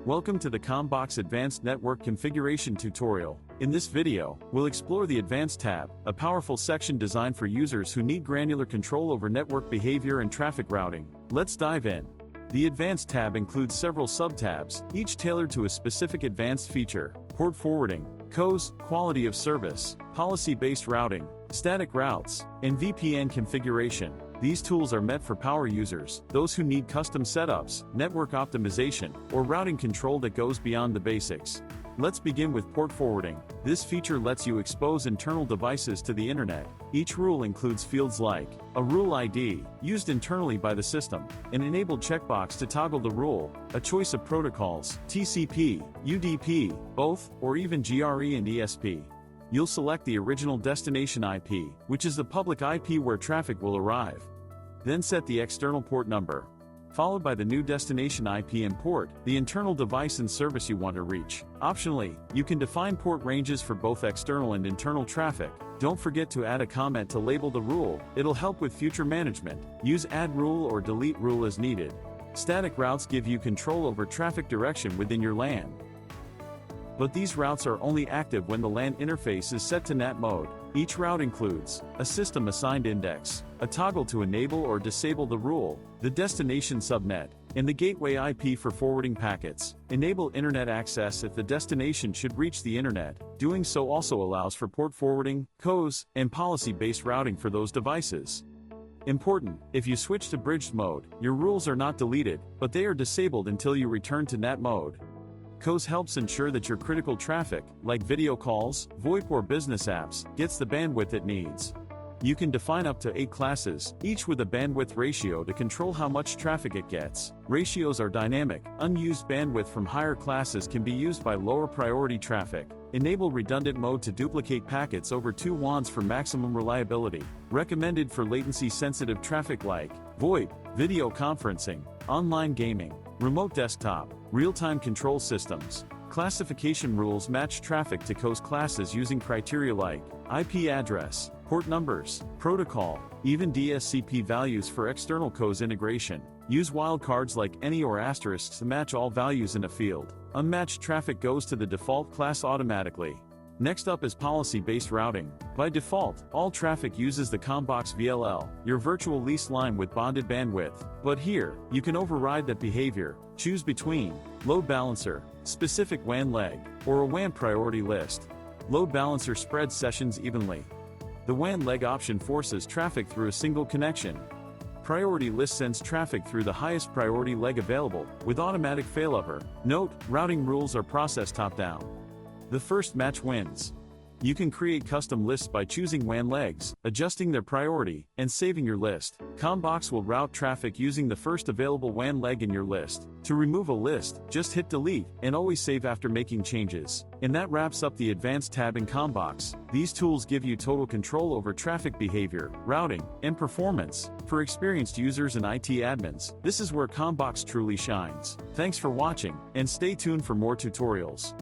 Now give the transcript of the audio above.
Welcome to the Combox Advanced Network Configuration tutorial. In this video, we'll explore the Advanced tab, a powerful section designed for users who need granular control over network behavior and traffic routing. Let's dive in. The Advanced tab includes several sub-tabs, each tailored to a specific advanced feature: port forwarding, COS, quality of service, policy-based routing, static routes, and VPN configuration. These tools are meant for power users, those who need custom setups, network optimization, or routing control that goes beyond the basics. Let's begin with port forwarding. This feature lets you expose internal devices to the internet. Each rule includes fields like a rule ID, used internally by the system, an enabled checkbox to toggle the rule, a choice of protocols, TCP, UDP, both, or even GRE and ESP. You'll select the original destination IP, which is the public IP where traffic will arrive. Then set the external port number, followed by the new destination IP and port, the internal device and service you want to reach. Optionally, you can define port ranges for both external and internal traffic. Don't forget to add a comment to label the rule, it'll help with future management. Use add rule or delete rule as needed. Static routes give you control over traffic direction within your LAN. But these routes are only active when the LAN interface is set to NAT mode. Each route includes a system assigned index, a toggle to enable or disable the rule, the destination subnet, and the gateway IP for forwarding packets. Enable internet access if the destination should reach the internet. Doing so also allows for port forwarding, COS, and policy-based routing for those devices. Important: if you switch to bridged mode, your rules are not deleted, but they are disabled until you return to NAT mode. COS helps ensure that your critical traffic, like video calls, VoIP or business apps, gets the bandwidth it needs. You can define up to 8 classes, each with a bandwidth ratio to control how much traffic it gets. Ratios are dynamic. Unused bandwidth from higher classes can be used by lower priority traffic. Enable redundant mode to duplicate packets over 2 WANs for maximum reliability. Recommended for latency-sensitive traffic like VoIP, video conferencing, online gaming, remote desktop, real-time control systems. Classification rules match traffic to COS classes using criteria like IP address, port numbers, protocol, even DSCP values for external COS integration. Use wildcards like any or asterisks to match all values in a field. Unmatched traffic goes to the default class automatically. Next up is policy-based routing. By default, all traffic uses the Combox VLL, your virtual leased line with bonded bandwidth. But here, you can override that behavior. Choose between load balancer, specific WAN leg, or a WAN priority list. Load balancer spreads sessions evenly. The WAN leg option forces traffic through a single connection. Priority list sends traffic through the highest priority leg available, with automatic failover. Note: routing rules are processed top-down. The first match wins. You can create custom lists by choosing WAN legs, adjusting their priority, and saving your list. Combox will route traffic using the first available WAN leg in your list. To remove a list, just hit delete, and always save after making changes. And that wraps up the Advanced tab in Combox. These tools give you total control over traffic behavior, routing, and performance. For experienced users and IT admins, this is where Combox truly shines. Thanks for watching, and stay tuned for more tutorials.